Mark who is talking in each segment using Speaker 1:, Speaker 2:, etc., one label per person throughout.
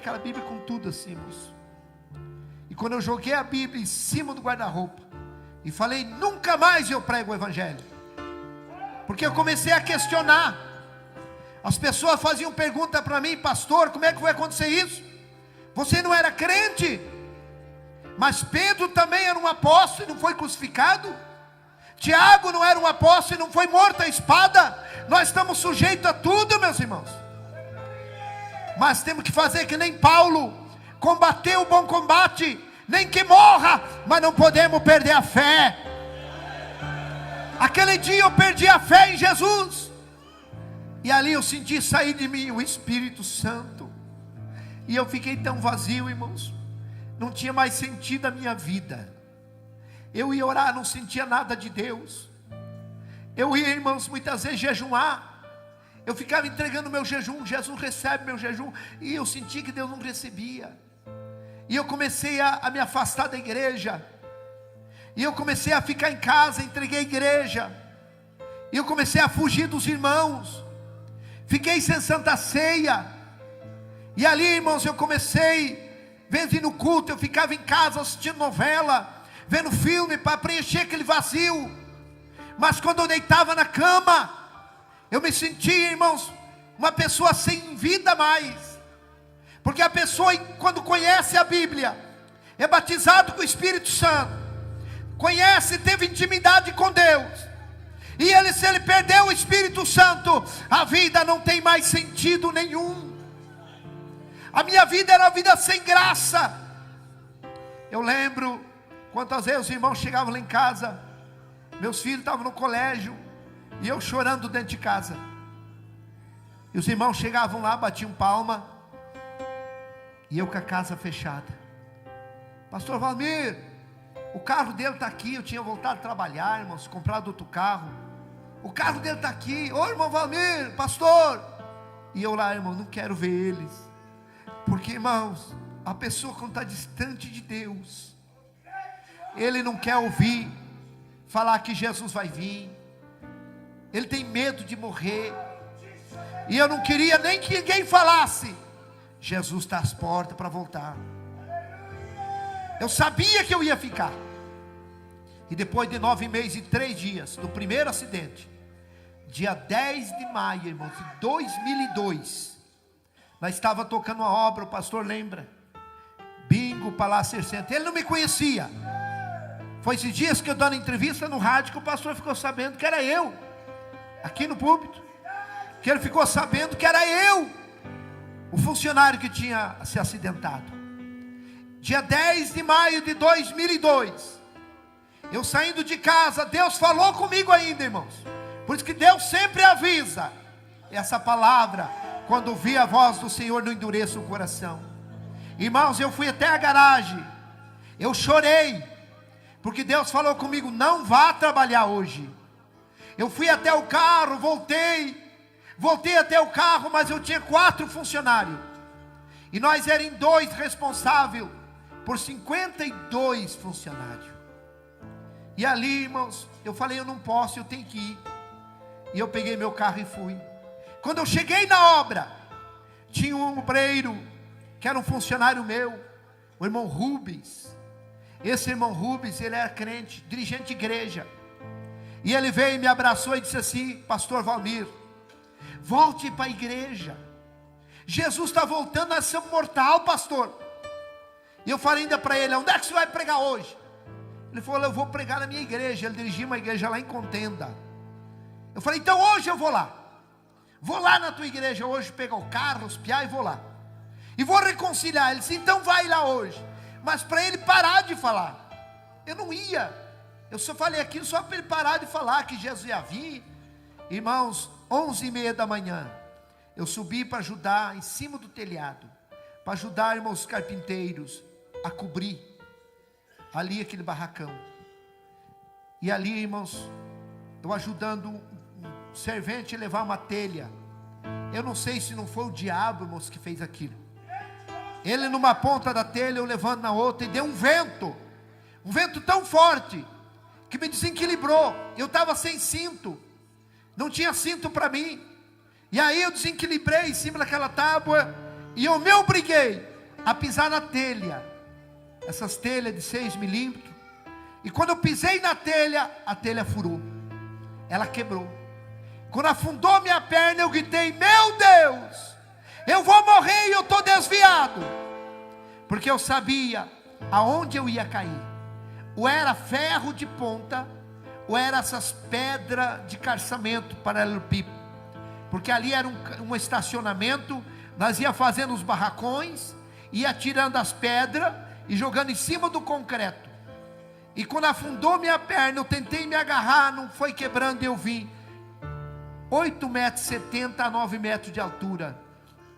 Speaker 1: aquela Bíblia com tudo assim, moço. E quando eu joguei a Bíblia em cima do guarda-roupa e falei, nunca mais eu prego o Evangelho, porque eu comecei a questionar. As pessoas faziam pergunta para mim, pastor, como é que vai acontecer isso? Você não era crente? Mas Pedro também era um apóstolo e não foi crucificado? Tiago não era um apóstolo e não foi morto à espada? Nós estamos sujeitos a tudo, meus irmãos. Mas temos que fazer que nem Paulo, combater o bom combate, nem que morra, mas não podemos perder a fé. Aquele dia eu perdi a fé em Jesus, e ali eu senti sair de mim o Espírito Santo, e eu fiquei tão vazio, irmãos, não tinha mais sentido a minha vida. Eu ia orar, não sentia nada de Deus. Eu ia, irmãos, muitas vezes jejuar, eu ficava entregando meu jejum, Jesus recebe meu jejum, e eu senti que Deus não recebia, e eu comecei a me afastar da igreja, e eu comecei a ficar em casa, entreguei a igreja, e eu comecei a fugir dos irmãos, fiquei sem santa ceia, e ali, irmãos, eu comecei, vendo ir no culto, eu ficava em casa assistindo novela, vendo filme, para preencher aquele vazio. Mas quando eu deitava na cama, eu me sentia, irmãos, uma pessoa sem vida mais, porque a pessoa, quando conhece a Bíblia, é batizado com o Espírito Santo, conhece, teve intimidade com Deus, e ele, se ele perdeu o Espírito Santo, a vida não tem mais sentido nenhum. A minha vida era uma vida sem graça. Eu lembro quantas vezes os irmãos chegavam lá em casa, meus filhos estavam no colégio, e eu chorando dentro de casa, e os irmãos chegavam lá, batiam palma, e eu com a casa fechada. Pastor Valmir, o carro dele está aqui. Eu tinha voltado a trabalhar, irmãos, comprado outro carro. O carro dele está aqui. Ô irmão Valmir, pastor. E eu lá, irmão, não quero ver eles, porque, irmãos, a pessoa quando está distante de Deus, ele não quer ouvir falar que Jesus vai vir, ele tem medo de morrer. E eu não queria nem que ninguém falasse, Jesus está às portas para voltar. Eu sabia que eu ia ficar. E depois de 9 meses e 3 dias do primeiro acidente, dia 10 de maio, irmãos, de 2002, nós estava tocando uma obra, o pastor lembra, Bingo, Palácio 60. Ele não me conhecia. Foi esses dias que eu dando entrevista no rádio, que o pastor ficou sabendo que era eu, aqui no púlpito, que ele ficou sabendo que era eu, o funcionário que tinha se acidentado. Dia 10 de maio de 2002, eu saindo de casa, Deus falou comigo ainda, irmãos. Por isso que Deus sempre avisa. Essa palavra, quando ouvir a voz do Senhor, não endureça o coração. Irmãos, eu fui até a garagem, eu chorei, porque Deus falou comigo, não vá trabalhar hoje. Eu fui até o carro, voltei até o carro, mas eu tinha 4 funcionários, e nós éramos 2 responsáveis por 52 funcionários. E ali, irmãos, eu falei, eu não posso, eu tenho que ir. E eu peguei meu carro e fui. Quando eu cheguei na obra, tinha um obreiro, que era um funcionário meu, o irmão Rubens. Esse irmão Rubens, ele era crente, dirigente de igreja. E ele veio e me abraçou e disse assim, pastor Valmir, volte para a igreja. Jesus está voltando, nós somos mortal, pastor. E eu falei ainda para ele, onde é que você vai pregar hoje? Ele falou, eu vou pregar na minha igreja. Ele dirigia uma igreja lá em Contenda. Eu falei, então hoje eu vou lá. Vou lá na tua igreja hoje, pegar o carro, os piá e vou lá. E vou reconciliar. Ele disse, então vai lá hoje. Mas para ele parar de falar. Eu não ia. Eu só falei aquilo só para ele parar de falar que Jesus ia vir. Irmãos, 11h30 da manhã, eu subi para ajudar em cima do telhado, para ajudar, irmãos, os carpinteiros a cobrir ali aquele barracão. E ali, irmãos, eu ajudando um servente a levar uma telha. Eu não sei se não foi o diabo, irmãos, que fez aquilo. Ele numa ponta da telha, eu levando na outra, e deu um vento tão forte, que me desequilibrou. Eu estava sem cinto, não tinha cinto para mim, e aí eu desequilibrei em cima daquela tábua, E eu me obriguei a pisar na telha, essas telhas de 6 milímetros. E quando eu pisei na telha, a telha furou, ela quebrou. Quando afundou minha perna, eu gritei: meu Deus, eu vou morrer e eu estou desviado. Porque eu sabia aonde eu ia cair. Ou era ferro de ponta, ou era essas pedras de calçamento paralelepípedo. Porque ali era um estacionamento. Nós ia fazendo os barracões, ia tirando as pedras e jogando em cima do concreto. E quando afundou minha perna, eu tentei me agarrar, não foi quebrando, eu vim 8,70 metros a 9 metros de altura.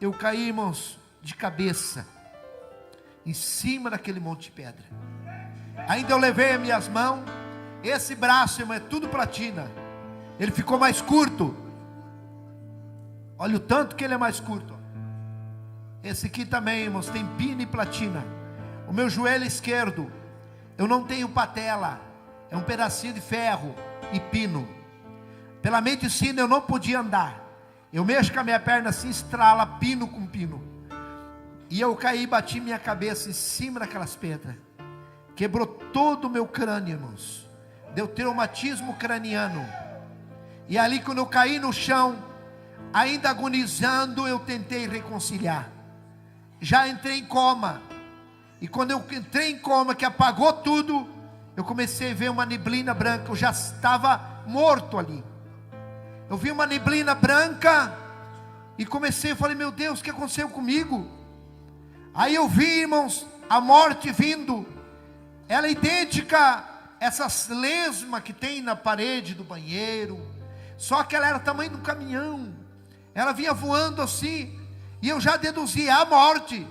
Speaker 1: Eu caí, irmãos, de cabeça em cima daquele monte de pedra. Ainda eu levei as minhas mãos. Esse braço, irmão, é tudo platina. Ele ficou mais curto. Olha o tanto que ele é mais curto. Esse aqui também, irmãos, tem pino e platina. O meu joelho esquerdo, eu não tenho patela, é um pedacinho de ferro e pino. Pela medicina eu não podia andar. Eu mexo com a minha perna assim, estrala pino com pino. E eu caí e bati minha cabeça em cima daquelas pedras. Quebrou todo o meu crânio, irmãos. Deu traumatismo craniano. E ali quando eu caí no chão, ainda agonizando, eu tentei reconciliar. Já entrei em coma. E quando eu entrei em coma, que apagou tudo, eu comecei a ver uma neblina branca. Eu já estava morto ali. Eu vi uma neblina branca e comecei, eu falei: meu Deus, o que aconteceu comigo? Aí eu vi, irmãos, a morte vindo. Ela é idêntica a essas lesmas que tem na parede do banheiro, só que ela era do tamanho de um caminhão. Ela vinha voando assim, e eu já deduzi: a morte.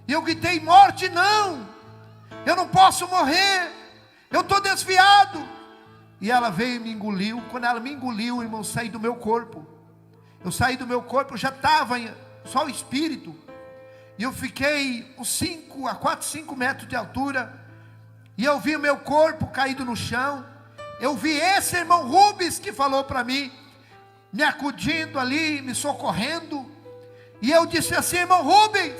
Speaker 1: E eu gritei: morte não, eu não posso morrer, eu estou desviado. E ela veio e me engoliu. Quando ela me engoliu, irmão, eu saí do meu corpo. Eu saí do meu corpo, eu já estava só o espírito. E eu fiquei uns 4, 5 metros de altura. E eu vi o meu corpo caído no chão. Eu vi esse irmão Rubens que falou para mim, me acudindo ali, me socorrendo. E eu disse assim: irmão Rubens,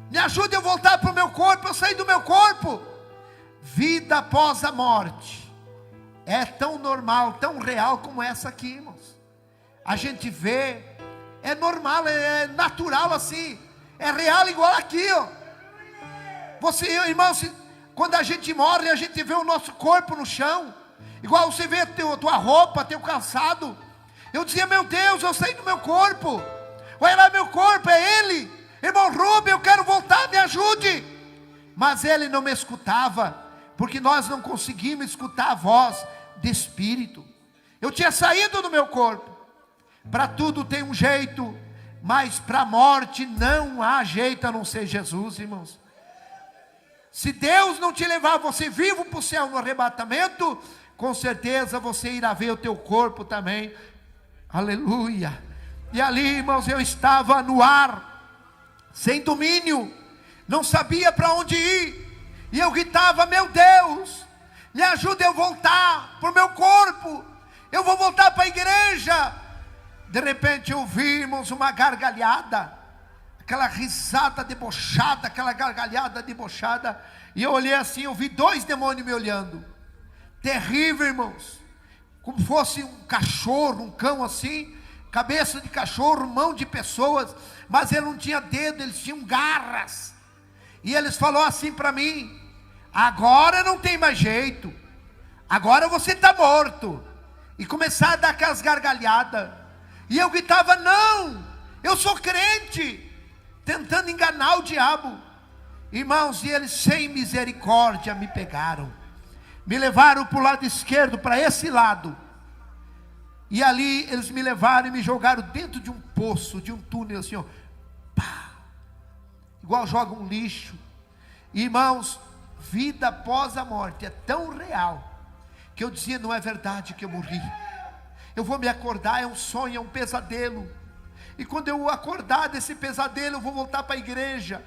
Speaker 1: me ajude a voltar para o meu corpo. Eu saí do meu corpo. Vida após a morte é tão normal, tão real como essa aqui, irmãos. A gente vê, é normal, é natural assim, é real igual aqui, ó. Você, irmãos, quando a gente morre, a gente vê o nosso corpo no chão, igual você vê a tua roupa, teu calçado. Eu dizia: meu Deus, eu saí do meu corpo. Olha lá meu corpo, é ele. Irmão Rubem, eu quero voltar, me ajude. Mas ele não me escutava, porque nós não conseguimos escutar a voz de espírito. Eu tinha saído do meu corpo. Para tudo tem um jeito, mas para a morte não há jeito a não ser Jesus, irmãos. Se Deus não te levar você vivo para o céu no arrebatamento, com certeza você irá ver o teu corpo também. Aleluia. E ali, irmãos, eu estava no ar, sem domínio, não sabia para onde ir. E eu gritava: meu Deus, me ajuda eu voltar para o meu corpo. Eu vou voltar para a igreja. De repente eu vi, irmãos, uma gargalhada, aquela risada debochada, aquela gargalhada debochada. E eu olhei assim, eu vi 2 demônios me olhando. Terrível, irmãos. Como fosse um cachorro, um cão assim, cabeça de cachorro, mão de pessoas, mas ele não tinha dedo, eles tinham garras. E eles falaram assim para mim: agora não tem mais jeito, agora você está morto. E começaram a dar aquelas gargalhadas. E eu gritava: não, eu sou crente, tentando enganar o diabo. Irmãos, e eles sem misericórdia me pegaram, me levaram para o lado esquerdo, para esse lado. E ali eles me levaram e me jogaram dentro de um poço, de um túnel assim, ó, pá, igual joga um lixo. Irmãos, vida após a morte é tão real, que eu dizia: não é verdade que eu morri. Eu vou me acordar, é um sonho, é um pesadelo. E quando eu acordar desse pesadelo, eu vou voltar para a igreja.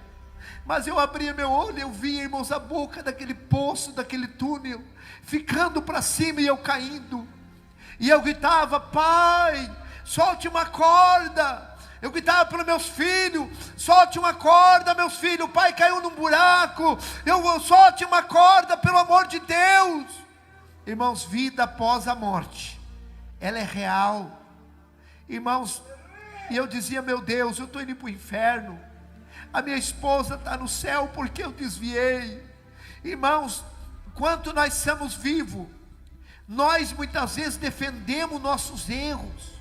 Speaker 1: Mas eu abria meu olho, eu via, irmãos, a boca daquele poço, daquele túnel, ficando para cima e eu caindo. E eu gritava: pai, solte uma corda, Eu gritava para os meus filhos: solte uma corda, meus filhos, o pai caiu num buraco, solte uma corda, pelo amor de Deus. Irmãos, vida após a morte, ela é real. Irmãos, e eu dizia: meu Deus, eu estou indo para o inferno, a minha esposa está no céu porque eu desviei. Irmãos, enquanto nós estamos vivos, nós muitas vezes defendemos nossos erros,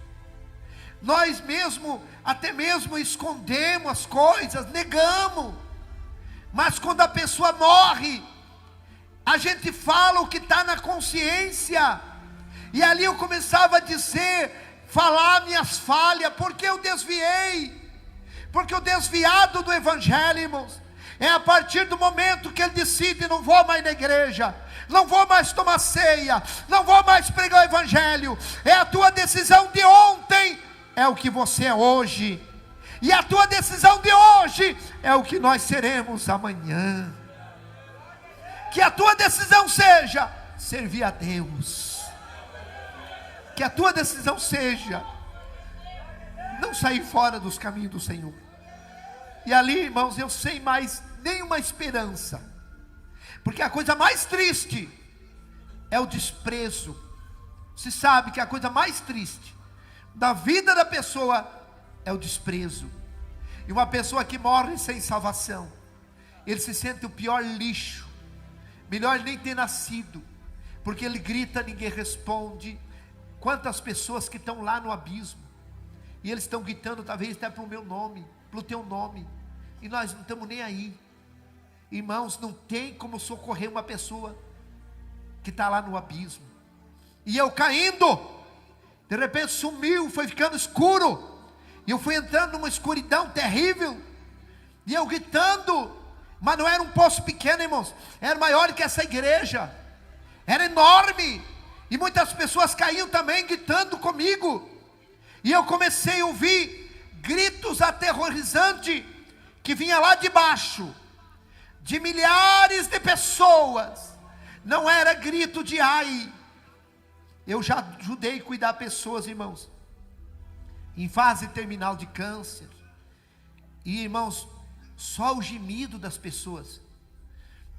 Speaker 1: nós mesmo, até mesmo escondemos as coisas, negamos. Mas quando a pessoa morre, a gente fala o que está na consciência. E ali eu começava a dizer, falar minhas falhas, porque eu desviei, porque o desviado do evangelho, irmãos, é a partir do momento que ele decide: não vou mais na igreja, não vou mais tomar ceia, não vou mais pregar o evangelho. É a tua decisão de ontem, é o que você é hoje, e a tua decisão de hoje é o que nós seremos amanhã. Que a tua decisão seja servir a Deus, que a tua decisão seja não sair fora dos caminhos do Senhor. E ali, irmãos, eu sem mais nenhuma esperança, porque a coisa mais triste é o desprezo. Se sabe que a coisa mais triste da vida da pessoa é o desprezo. E uma pessoa que morre sem salvação, ele se sente o pior lixo, melhor nem ter nascido, porque ele grita, ninguém responde. Quantas pessoas que estão lá no abismo, e eles estão gritando talvez até para o meu nome, para o teu nome, e nós não estamos nem aí. Irmãos, não tem como socorrer uma pessoa que está lá no abismo. E eu caindo, de repente sumiu, foi ficando escuro, e eu fui entrando numa escuridão terrível, e eu gritando, mas não era um poço pequeno, irmãos, era maior que essa igreja, era enorme, e muitas pessoas caíam também gritando comigo, e eu comecei a ouvir gritos aterrorizantes, que vinha lá de baixo, de milhares de pessoas. Não era grito de ai. Eu já ajudei a cuidar pessoas, irmãos, em fase terminal de câncer, e irmãos, só o gemido das pessoas,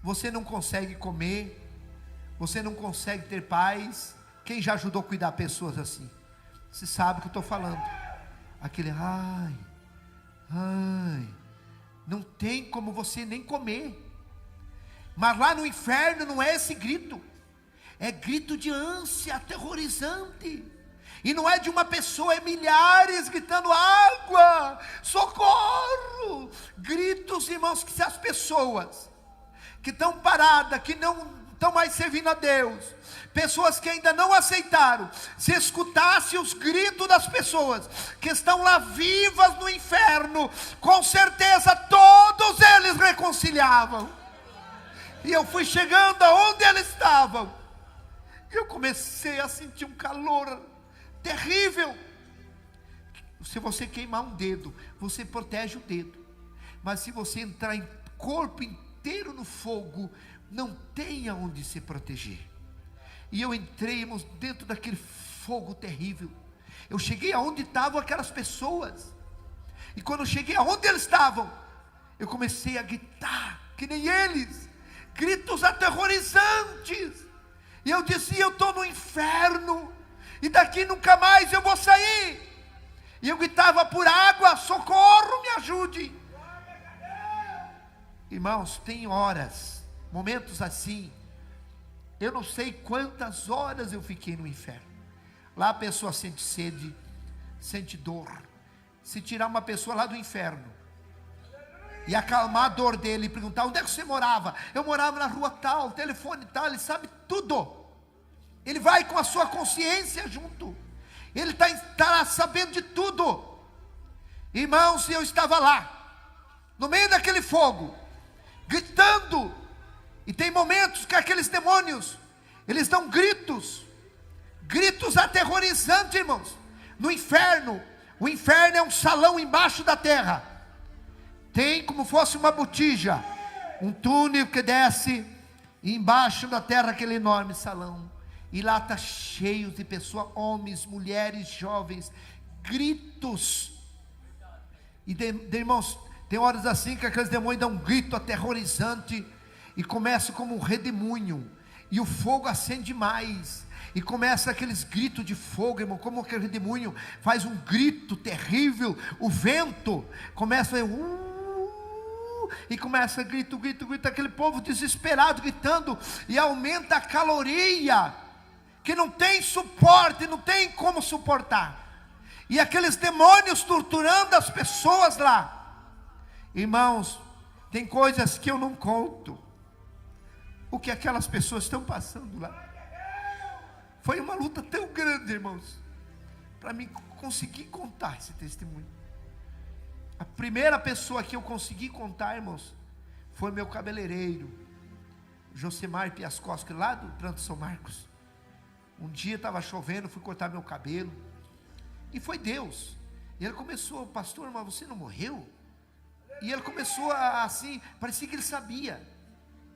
Speaker 1: você não consegue comer, você não consegue ter paz. Quem já ajudou a cuidar pessoas assim? Você sabe o que eu estou falando. Aquele ai, ai, não tem como você nem comer. Mas lá no inferno não é esse grito, é grito de ânsia aterrorizante. E não é de uma pessoa, é milhares gritando: água, socorro. Gritos, irmãos, que se as pessoas que estão paradas, que não estão mais servindo a Deus, pessoas que ainda não aceitaram, se escutasse os gritos das pessoas que estão lá vivas no inferno, com certeza todos eles reconciliavam. E eu fui chegando aonde eles estavam, e eu comecei a sentir um calor terrível. Se você queimar um dedo, você protege o dedo, mas se você entrar em corpo inteiro no fogo, não tem aonde se proteger. E eu entrei, irmãos, dentro daquele fogo terrível. Eu cheguei aonde estavam aquelas pessoas, e quando eu cheguei aonde eles estavam, eu comecei a gritar que nem eles, gritos aterrorizantes. E eu dizia: eu estou no inferno, e daqui nunca mais eu vou sair. E eu gritava por água: socorro, me ajude. Irmãos, tem horas, momentos assim, eu não sei quantas horas eu fiquei no inferno. Lá a pessoa sente sede, sente dor. Se tirar uma pessoa lá do inferno e acalmar a dor dele, e perguntar: onde é que você morava? Eu morava na rua tal, telefone tal. Ele sabe tudo. Ele vai com a sua consciência junto. Ele está sabendo de tudo. Irmãos, eu estava lá, no meio daquele fogo, gritando. E tem momentos que aqueles demônios, eles dão gritos, gritos aterrorizantes, irmãos. No inferno, o inferno é um salão embaixo da terra. Tem como fosse uma botija, um túnel que desce, e embaixo da terra aquele enorme salão. E lá está cheio de pessoas, homens, mulheres, jovens, gritos E irmãos, tem horas assim que aqueles demônios dão um grito aterrorizante e começa como um redemoinho, e o fogo acende mais, e começa aqueles gritos de fogo, irmão, como aquele redemoinho faz um grito terrível. O vento começa a e começa grito, aquele povo desesperado gritando, e aumenta a caloria, que não tem suporte, não tem como suportar, e aqueles demônios torturando as pessoas lá. Irmãos, tem coisas que eu não conto, o que aquelas pessoas estão passando lá. Foi uma luta tão grande, irmãos, para mim conseguir contar esse testemunho. A primeira pessoa que eu consegui contar, irmãos, foi meu cabeleireiro, Josemar Piascoski, lá do Tranto São Marcos. Um dia estava chovendo, fui cortar meu cabelo, e foi Deus. E ele começou: pastor, mas você não morreu? E ele começou assim, parecia que ele sabia.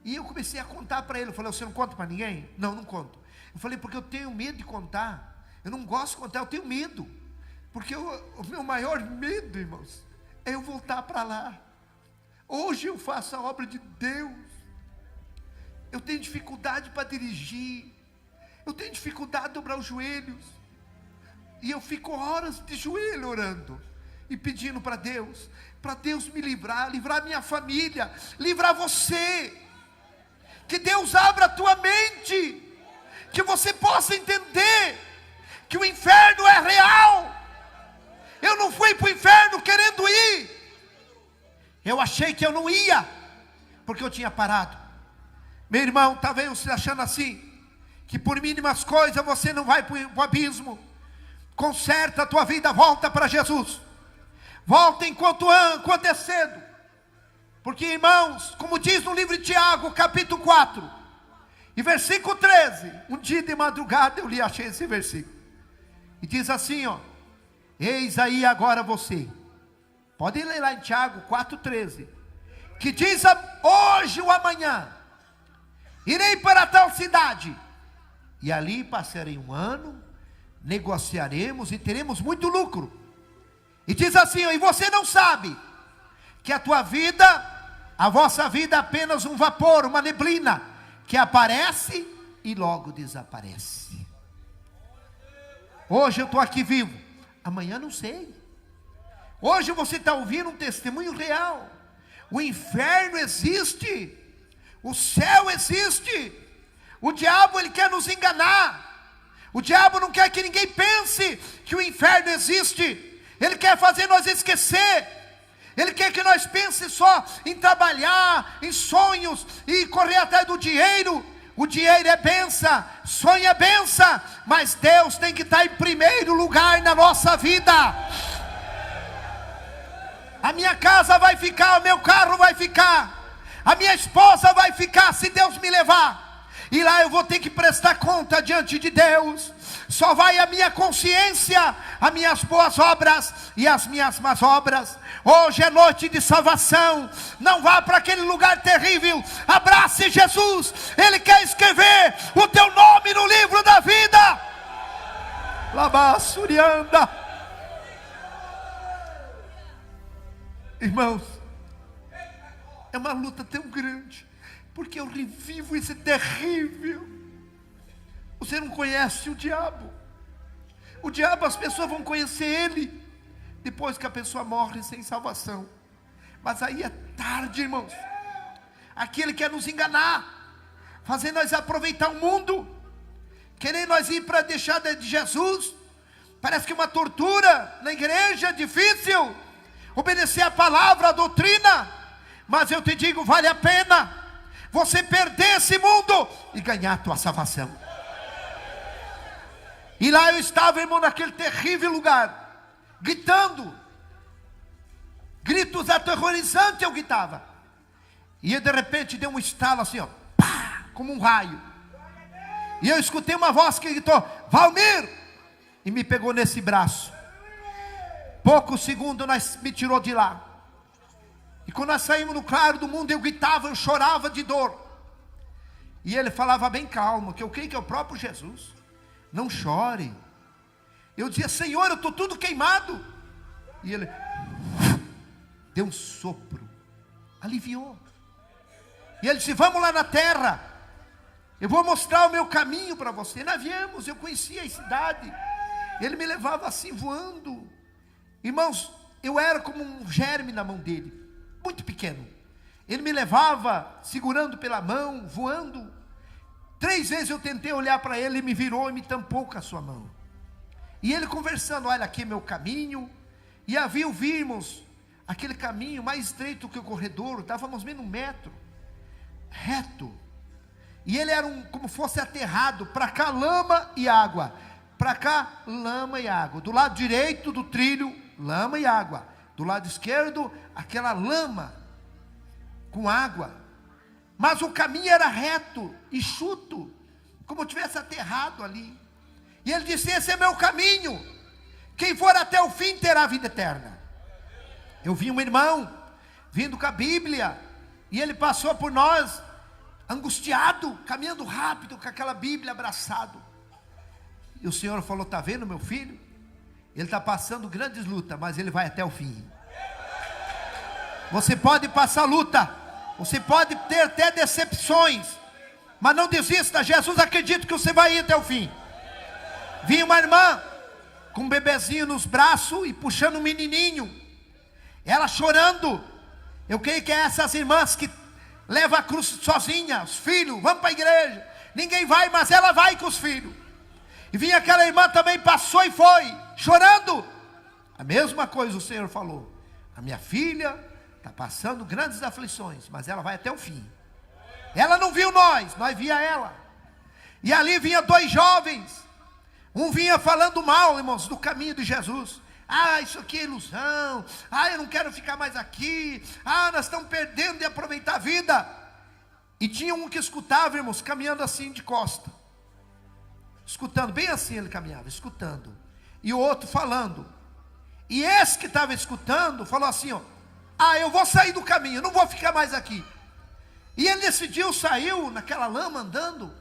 Speaker 1: E eu comecei a contar para ele. Eu falei: você não conta para ninguém? Não, não conto. Eu falei: porque eu tenho medo de contar. Eu não gosto de contar, eu tenho medo. Porque o meu maior medo, irmãos, é eu voltar para lá. Hoje eu faço a obra de Deus. Eu tenho dificuldade para dirigir. Eu tenho dificuldade de dobrar os joelhos. E eu fico horas de joelho orando e pedindo para Deus me livrar minha família, livrar você. Que Deus abra a tua mente, que você possa entender que o inferno é real. Eu não fui para o inferno querendo ir. Eu achei que eu não ia, porque eu tinha parado. Meu irmão, talvez você achando assim, que por mínimas coisas você não vai para o abismo. Conserta a tua vida, volta para Jesus. Volta enquanto é cedo. Porque, irmãos, como diz no livro de Tiago, capítulo 4, e versículo 13, um dia de madrugada eu achei esse versículo, e diz assim, ó: eis aí agora você, pode ler lá em Tiago 4,13, que diz: hoje ou amanhã irei para tal cidade, e ali passarei um ano, negociaremos e teremos muito lucro. E diz assim, ó: e você não sabe que a vossa vida é apenas um vapor, uma neblina, que aparece e logo desaparece. Hoje eu estou aqui vivo, amanhã não sei. Hoje você está ouvindo um testemunho real. O inferno existe, o céu existe. O diabo, ele quer nos enganar. O diabo não quer que ninguém pense que o inferno existe. Ele quer fazer nós esquecer. Ele quer que nós pense só em trabalhar, em sonhos e correr atrás do dinheiro. O dinheiro é benção, sonho é benção, mas Deus tem que estar em primeiro lugar na nossa vida. A minha casa vai ficar, o meu carro vai ficar, a minha esposa vai ficar se Deus me levar. E lá eu vou ter que prestar conta diante de Deus. Só vai a minha consciência, as minhas boas obras e as minhas más obras. Hoje é noite de salvação. Não vá para aquele lugar terrível. Abrace Jesus. Ele quer escrever o teu nome no livro da vida. Labassurianda. Irmãos, é uma luta tão grande, porque eu revivo esse terrível. Você não conhece o diabo. O diabo, as pessoas vão conhecer ele depois que a pessoa morre sem salvação. Mas aí é tarde, irmãos. Aquele quer nos enganar, fazer nós aproveitar o mundo, querer nós ir para deixar de Jesus. Parece que uma tortura na igreja é difícil obedecer a palavra, a doutrina. Mas eu te digo, vale a pena você perder esse mundo e ganhar a tua salvação. E lá eu estava, irmão, naquele terrível lugar, gritando, gritos aterrorizantes eu gritava. E de repente deu um estalo assim, ó, pá, como um raio. E eu escutei uma voz que gritou: Valmir! E me pegou nesse braço. Poucos segundos nós me tirou de lá. E quando nós saímos no claro do mundo, eu gritava, eu chorava de dor. E ele falava bem calmo, que eu creio que é o próprio Jesus. Não chore. Eu dizia: Senhor, eu estou tudo queimado. E ele: deu um sopro, aliviou. E ele disse: vamos lá na terra, eu vou mostrar o meu caminho para você. Nós viemos, eu conhecia a cidade. Ele me levava assim voando. Irmãos, eu era como um germe na mão dele, muito pequeno. Ele me levava segurando pela mão, voando. 3 vezes eu tentei olhar para ele, ele me virou e me tampou com a sua mão. E ele conversando: olha, aqui é meu caminho. E havia, vimos aquele caminho mais estreito que o corredor, estávamos menos 1 metro, reto. E ele era como fosse aterrado, para cá lama e água, para cá lama e água. Do lado direito do trilho, lama e água. Do lado esquerdo, aquela lama com água. Mas o caminho era reto, enxuto, como se tivesse aterrado ali. E ele disse: esse é meu caminho, quem for até o fim terá vida eterna. Eu vi um irmão vindo com a Bíblia, e ele passou por nós, angustiado, caminhando rápido, com aquela Bíblia abraçado. E o Senhor falou: está vendo meu filho? Ele está passando grandes lutas, mas ele vai até o fim. Você pode passar luta, você pode ter até decepções, mas não desista. Jesus acredita que você vai ir até o fim. Vi uma irmã com um bebezinho nos braços e puxando um menininho, ela chorando. Eu creio que é essas irmãs que levam a cruz sozinha, os filhos, vamos para a igreja, ninguém vai, mas ela vai com os filhos. E vinha aquela irmã também, passou e foi, chorando. A mesma coisa o Senhor falou: a minha filha está passando grandes aflições, mas ela vai até o fim. Ela não viu nós via ela. E ali vinha 2 jovens, um vinha falando mal, irmãos, do caminho de Jesus. Ah, isso aqui é ilusão. Ah, eu não quero ficar mais aqui. Ah, nós estamos perdendo de aproveitar a vida. E tinha um que escutava, irmãos, caminhando assim de costa, escutando, bem assim ele caminhava, escutando. E o outro falando. E esse que estava escutando falou assim: ó, ah, eu vou sair do caminho, não vou ficar mais aqui. E ele decidiu, saiu naquela lama andando,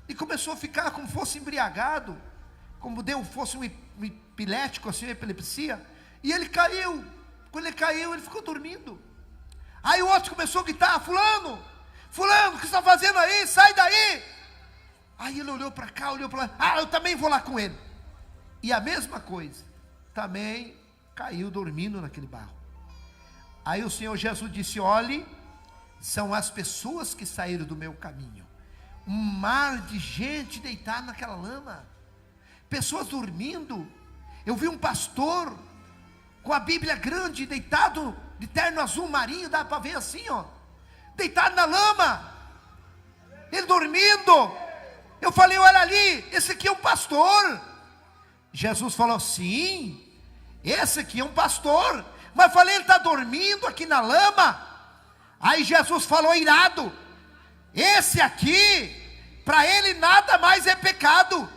Speaker 1: e começou a ficar como fosse embriagado, como fosse um epilético, assim, uma epilepsia. E ele caiu. Quando ele caiu, ele ficou dormindo. Aí o outro começou a gritar: fulano, fulano, o que você está fazendo aí? Sai daí. Aí ele olhou para cá, olhou para lá: ah, eu também vou lá com ele. E a mesma coisa, também caiu dormindo naquele barro. Aí o Senhor Jesus disse: olhe, são as pessoas que saíram do meu caminho. Um mar de gente deitada naquela lama, pessoas dormindo. Eu vi um pastor com a Bíblia grande, deitado de terno azul marinho, dá para ver assim, ó, deitado na lama, ele dormindo. Eu falei: olha ali, esse aqui é um pastor. Jesus falou: sim, esse aqui é um pastor. Mas falei: ele está dormindo aqui na lama. Aí Jesus falou irado: esse aqui, para ele nada mais é pecado.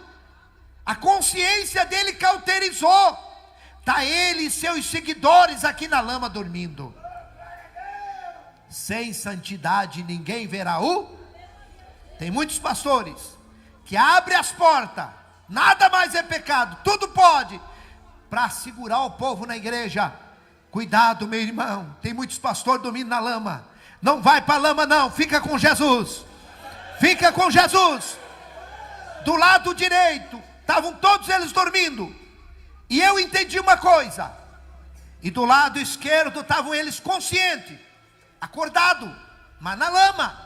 Speaker 1: A consciência dele cauterizou. Está ele e seus seguidores aqui na lama dormindo. Sem santidade ninguém verá o. Tem muitos pastores que abrem as portas, nada mais é pecado, tudo pode, para segurar o povo na igreja. Cuidado, meu irmão, tem muitos pastores dormindo na lama. Não vai para a lama não, fica com Jesus. Fica com Jesus. Do lado direito estavam todos eles dormindo, e eu entendi uma coisa. E do lado esquerdo estavam eles conscientes, acordados, mas na lama.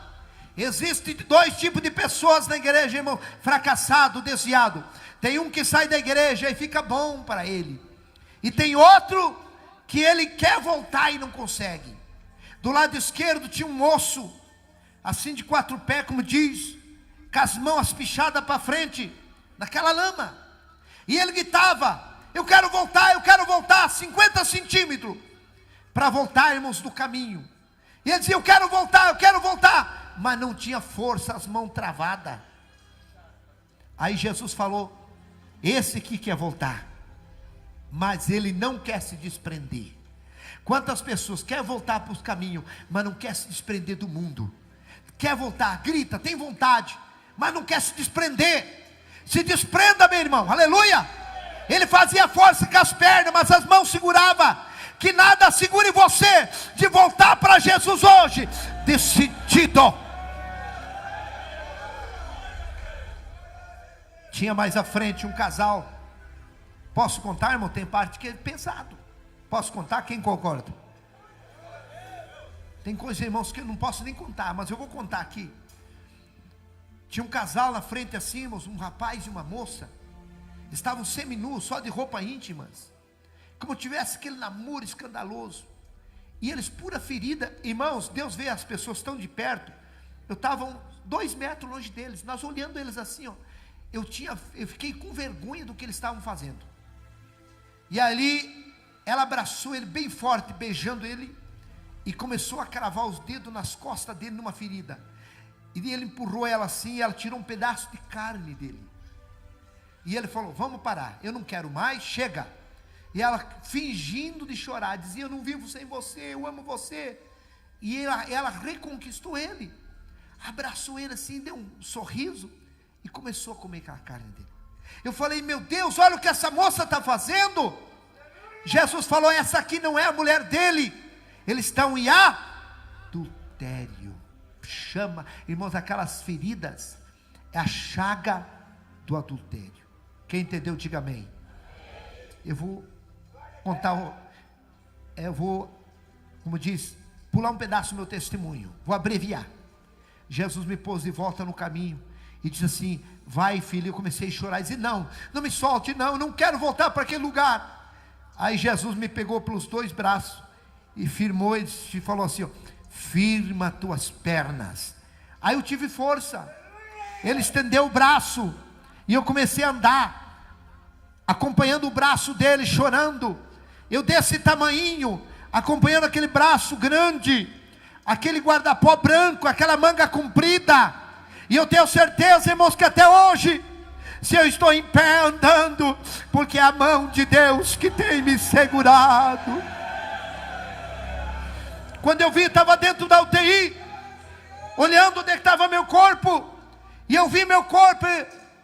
Speaker 1: Existem 2 tipos de pessoas na igreja, irmão: fracassado, desviado. Tem um que sai da igreja e fica bom para ele, e tem outro que ele quer voltar e não consegue. Do lado esquerdo tinha um moço, assim de 4 pés, como diz, com as mãos pichadas para frente, naquela lama. E ele gritava: eu quero voltar 50 centímetros, para voltar, irmãos, do caminho. E ele dizia: eu quero voltar, mas não tinha força, as mãos travadas. Aí Jesus falou: esse aqui quer voltar, mas ele não quer se desprender. Quantas pessoas querem voltar para os caminhos, mas não quer se desprender do mundo? Quer voltar, grita, tem vontade, mas não quer se desprender. Se desprenda, meu irmão, aleluia. Ele fazia força com as pernas, mas as mãos seguravam. que nada segure você de voltar para Jesus hoje, decidido. Tinha mais à frente um casal. Posso contar, irmão? Tem parte que é pesado. Posso contar? Quem concorda? Tem coisas, irmãos, que eu não posso nem contar, mas eu vou contar aqui. Tinha um casal na frente assim, irmãos, um rapaz e uma moça. Estavam seminus, só de roupa íntimas. Como tivesse aquele namoro escandaloso. E eles pura ferida. Irmãos, Deus vê as pessoas tão de perto. Eu estava 2 metros longe deles. Nós olhando eles assim, ó. Eu fiquei com vergonha do que eles estavam fazendo. E ali, ela abraçou ele bem forte, beijando ele. E começou a cravar os dedos nas costas dele numa ferida. E ele empurrou ela assim, e ela tirou um pedaço de carne dele. E ele falou, vamos parar, eu não quero mais, chega. E ela fingindo de chorar, dizia, eu não vivo sem você, eu amo você. E ela reconquistou ele. Abraçou ele assim, deu um sorriso. E começou a comer aquela carne dele. Eu falei, meu Deus, olha o que essa moça está fazendo. Jesus falou, essa aqui não é a mulher dele. Eles estão em adultério. Chama, irmãos, aquelas feridas é a chaga do adultério. Quem entendeu, diga amém. Eu vou contar, como diz, pular um pedaço do meu testemunho. Vou abreviar. Jesus me pôs de volta no caminho e disse assim, vai filho. Eu comecei a chorar e disse, não me solte, não, eu não quero voltar para aquele lugar. Aí Jesus me pegou pelos 2 braços e firmou e falou assim, ó, firma tuas pernas. Aí eu tive força. Ele estendeu o braço e eu comecei a andar, acompanhando o braço dele, chorando. Eu desse tamanhinho, acompanhando aquele braço grande, aquele guarda-pó branco, aquela manga comprida. E eu tenho certeza, irmãos, que até hoje, se eu estou em pé andando, porque é a mão de Deus que tem me segurado. Quando eu vi, estava dentro da UTI, olhando onde estava meu corpo, e eu vi meu corpo,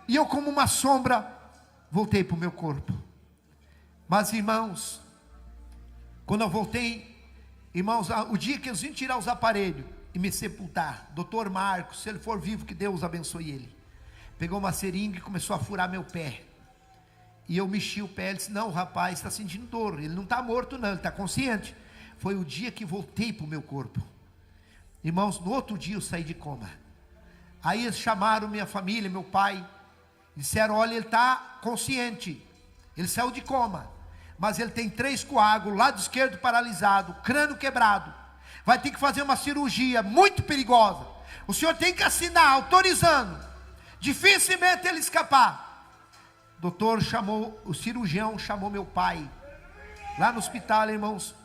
Speaker 1: e eu como uma sombra, voltei para o meu corpo. Mas irmãos, quando eu voltei, irmãos, o dia que eles iam tirar os aparelhos, e me sepultar, doutor Marcos, se ele for vivo, que Deus abençoe ele, pegou uma seringa e começou a furar meu pé, e eu mexi o pé, ele disse, não, o rapaz está sentindo dor, ele não está morto não, ele está consciente. Foi o dia que voltei para o meu corpo. Irmãos, no outro dia eu saí de coma. Aí eles chamaram minha família, meu pai, disseram, olha, ele está consciente, ele saiu de coma, mas ele tem 3 coágulos, lado esquerdo paralisado, crânio quebrado, vai ter que fazer uma cirurgia muito perigosa, o senhor tem que assinar, autorizando, dificilmente ele escapar. Doutor chamou, o cirurgião chamou meu pai, lá no hospital, irmãos,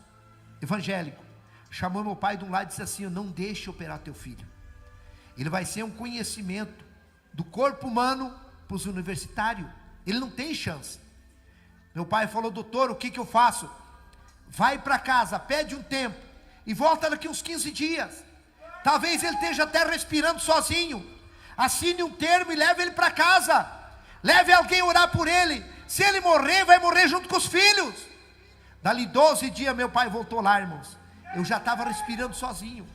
Speaker 1: evangélico, chamou meu pai de um lado e disse assim, não deixe operar teu filho, ele vai ser um conhecimento do corpo humano para os universitários, ele não tem chance. Meu pai falou, doutor, o que eu faço? Vai para casa, pede um tempo, e volta daqui uns 15 dias, talvez ele esteja até respirando sozinho, assine um termo e leve ele para casa, leve alguém orar por ele, se ele morrer, vai morrer junto com os filhos. Dali 12 dias meu pai voltou lá, irmãos, eu já estava respirando sozinho,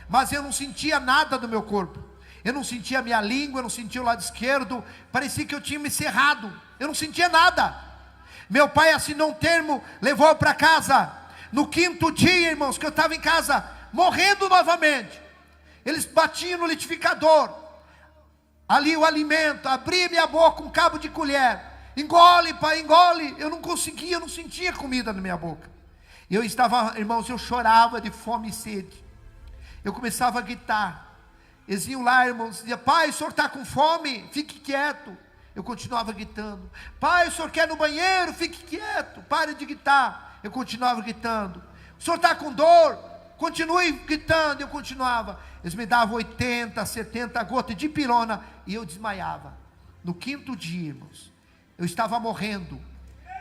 Speaker 1: mas eu não sentia nada do meu corpo, eu não sentia a minha língua, eu não sentia o lado esquerdo, parecia que eu tinha me cerrado, eu não sentia nada. Meu pai assinou um termo, levou para casa. No 5º dia, irmãos, que eu estava em casa, morrendo novamente, eles batiam no liquidificador, ali o alimento, abria minha boca com um cabo de colher, engole pai, engole, eu não conseguia, eu não sentia comida na minha boca, eu estava, irmãos, eu chorava de fome e sede, eu começava a gritar, eles iam lá, irmãos, diziam, pai, o senhor está com fome? Fique quieto. Eu continuava gritando, pai, o senhor quer ir no banheiro? Fique quieto, pare de gritar. Eu continuava gritando, o senhor está com dor? Continue gritando. Eu continuava, eles me davam 80, 70 gotas de pirona, e eu desmaiava. No 5º dia, irmãos, eu estava morrendo,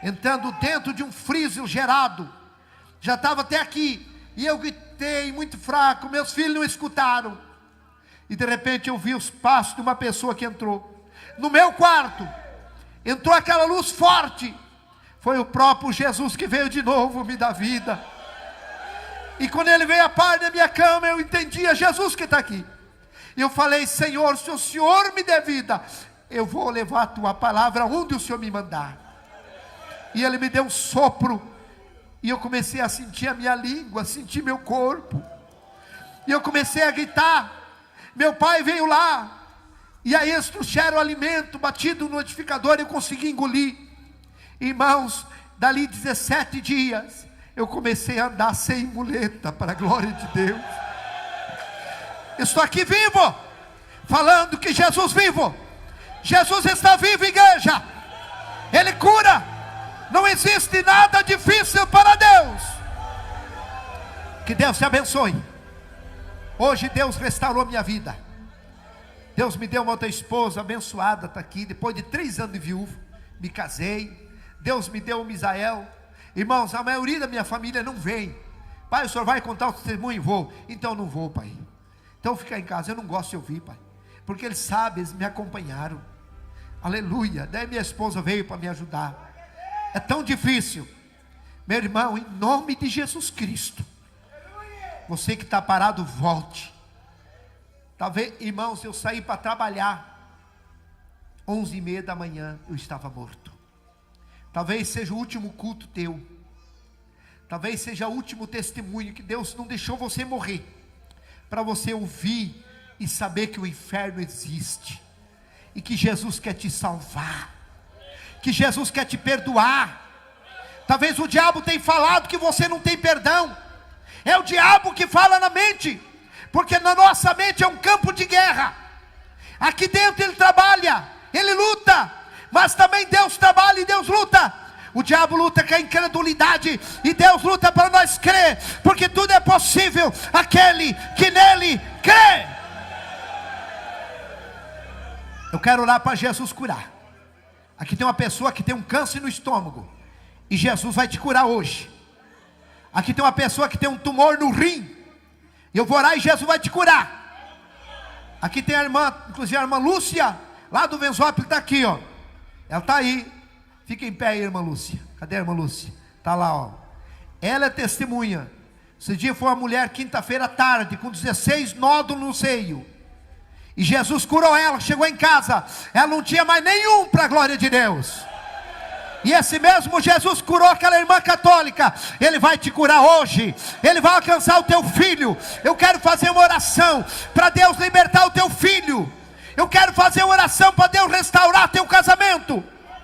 Speaker 1: entrando dentro de um freezer gerado, já estava até aqui, e eu gritei muito fraco, meus filhos não escutaram, e de repente eu vi os passos de uma pessoa que entrou, no meu quarto, entrou aquela luz forte, Foi o próprio Jesus que veio de novo me dar vida. E quando ele veio a par da minha cama, eu entendi, é Jesus que está aqui. E eu falei: Senhor, se o Senhor me der vida, eu vou levar a tua palavra onde o Senhor me mandar. E ele me deu um sopro, e eu comecei a sentir a minha língua, a sentir meu corpo. E eu comecei a gritar. Meu pai veio lá, e aí eles trouxeram o alimento batido no liquidificador, eu consegui engolir. Irmãos, dali 17 dias, eu comecei a andar sem muleta, para a glória de Deus. Estou aqui vivo, falando que Jesus vivo. Jesus está vivo, igreja. Ele cura. Não existe nada difícil para Deus. Que Deus te abençoe. Hoje Deus restaurou minha vida. Deus me deu uma outra esposa abençoada, está aqui. Depois de 3 anos de viúvo, me casei. Deus me deu um Misael. Irmãos, a maioria da minha família não vem. Pai, o senhor vai contar o testemunho? Vou. Então não vou, pai. Então fica em casa. Eu não gosto de ouvir, pai, porque eles sabem, eles me acompanharam. Aleluia. Daí minha esposa veio para me ajudar. É tão difícil. Meu irmão, em nome de Jesus Cristo, você que está parado, volte. Talvez, irmãos, eu saí para trabalhar 11h30 da manhã, eu estava morto. Talvez seja o último culto teu. Talvez seja o último testemunho, que Deus não deixou você morrer, para você ouvir e saber que o inferno existe, e que Jesus quer te salvar, que Jesus quer te perdoar. Talvez o diabo tenha falado que você não tem perdão. É o diabo que fala na mente, porque na nossa mente é um campo de guerra. Aqui dentro ele trabalha, ele luta, mas também Deus trabalha e Deus luta. O diabo luta com a incredulidade, e Deus luta para nós crer, porque tudo é possível aquele que nele crê. Eu quero orar para Jesus curar. Aqui tem uma pessoa que tem um câncer no estômago, e Jesus vai te curar hoje. Aqui tem uma pessoa que tem um tumor no rim, eu vou orar e Jesus vai te curar. Aqui tem a irmã, inclusive a irmã Lúcia, lá do Venzópolis, está aqui, ó. Ela está aí. Fica em pé aí, irmã Lúcia. Cadê a irmã Lúcia? Está lá, ó. Ela é testemunha. Esse dia foi uma mulher, quinta-feira à tarde, com 16 nódulos no seio. E Jesus curou ela, chegou em casa, ela não tinha mais nenhum, para a glória de Deus. E esse mesmo Jesus curou aquela irmã católica. Ele vai te curar hoje. Ele vai alcançar o teu filho. Eu quero fazer uma oração para Deus libertar o teu filho. Eu quero fazer uma oração para Deus restaurar teu casamento.